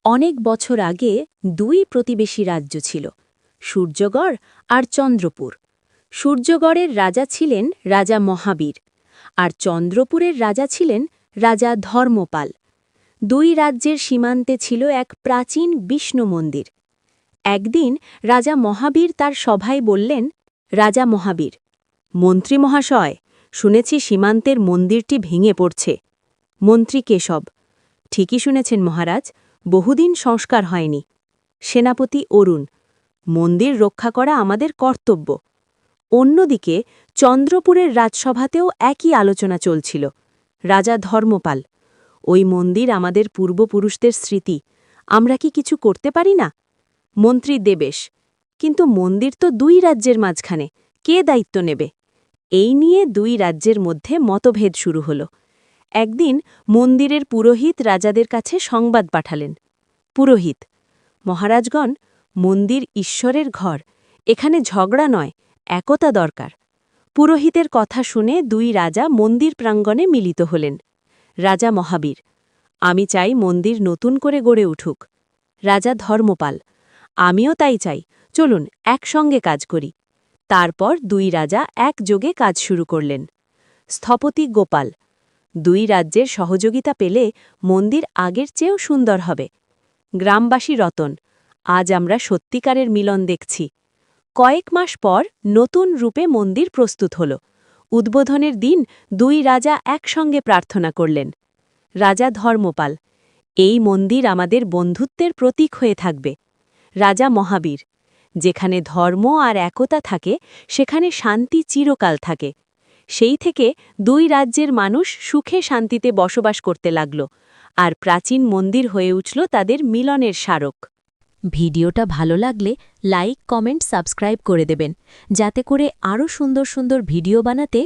অনেক বছর আগে দুই প্রতিবেশী রাজ্য ছিল, সূর্যগড় আর চন্দ্রপুর। সূর্যগড়ের রাজা ছিলেন রাজা মহাবীর, আর চন্দ্রপুরের রাজা ছিলেন রাজা ধর্মপাল। দুই রাজ্যের সীমান্তে ছিল এক প্রাচীন বিষ্ণু মন্দির। একদিন রাজা মহাবীর তার সভায় বললেন, রাজা মহাবীর, মন্ত্রী মহাশয়, শুনেছি সীমান্তের মন্দিরটি ভেঙে পড়ছে। মন্ত্রী কেশব, ঠিকই শুনেছেন মহারাজ, বহুদিন সংস্কার হয়নি। সেনাপতি অরুণ, মন্দির রক্ষা করা আমাদের কর্তব্য। অন্যদিকে চন্দ্রপুরের রাজসভাতেও একই আলোচনা চলছিল। রাজা ধর্মপাল, ওই মন্দির আমাদের পূর্বপুরুষদের স্মৃতি, আমরা কি কিছু করতে পারি না? মন্ত্রী দেবেশ, কিন্তু মন্দির তো দুই রাজ্যের মাঝখানে, কে দায়িত্ব নেবে? এই নিয়ে দুই রাজ্যের মধ্যে মতভেদ শুরু হল। একদিন মন্দিরের পুরোহিত রাজাদের কাছে সংবাদ পাঠালেন। পুরোহিত, মহারাজগণ, মন্দির ঈশ্বরের ঘর, এখানে ঝগড়া নয়, একতা দরকার। পুরোহিতের কথা শুনে দুই রাজা মন্দির প্রাঙ্গণে মিলিত হলেন। রাজা মহাবীর, আমি চাই মন্দির নতুন করে গড়ে উঠুক। রাজা ধর্মপাল, আমিও তাই চাই, চলুন একসঙ্গে কাজ করি। তারপর দুই রাজা একযোগে কাজ শুরু করলেন। স্থপতি গোপাল, দুই রাজ্যের সহযোগিতা পেলে মন্দির আগের চেয়েও সুন্দর হবে। গ্রামবাসী রতন, আজ আমরা সত্যিকারের মিলন দেখছি। কয়েক মাস পর নতুন রূপে মন্দির প্রস্তুত হল। উদ্বোধনের দিন দুই রাজা একসঙ্গে প্রার্থনা করলেন। রাজা ধর্মপাল, এই মন্দির আমাদের বন্ধুত্বের প্রতীক হয়ে থাকবে। রাজা মহাবীর, যেখানে ধর্ম আর একতা থাকে সেখানে শান্তি চিরকাল থাকে। সেই থেকে দুই রাজ্যের মানুষ সুখে শান্তিতে বসবাস করতে লাগল, আর প্রাচীন মন্দির হয়ে উঠল তাদের মিলনের স্মারক। ভিডিওটা ভালো লাগলে লাইক, কমেন্ট, সাবস্ক্রাইব করে দেবেন, যাতে করে আরও সুন্দর সুন্দর ভিডিও বানাতে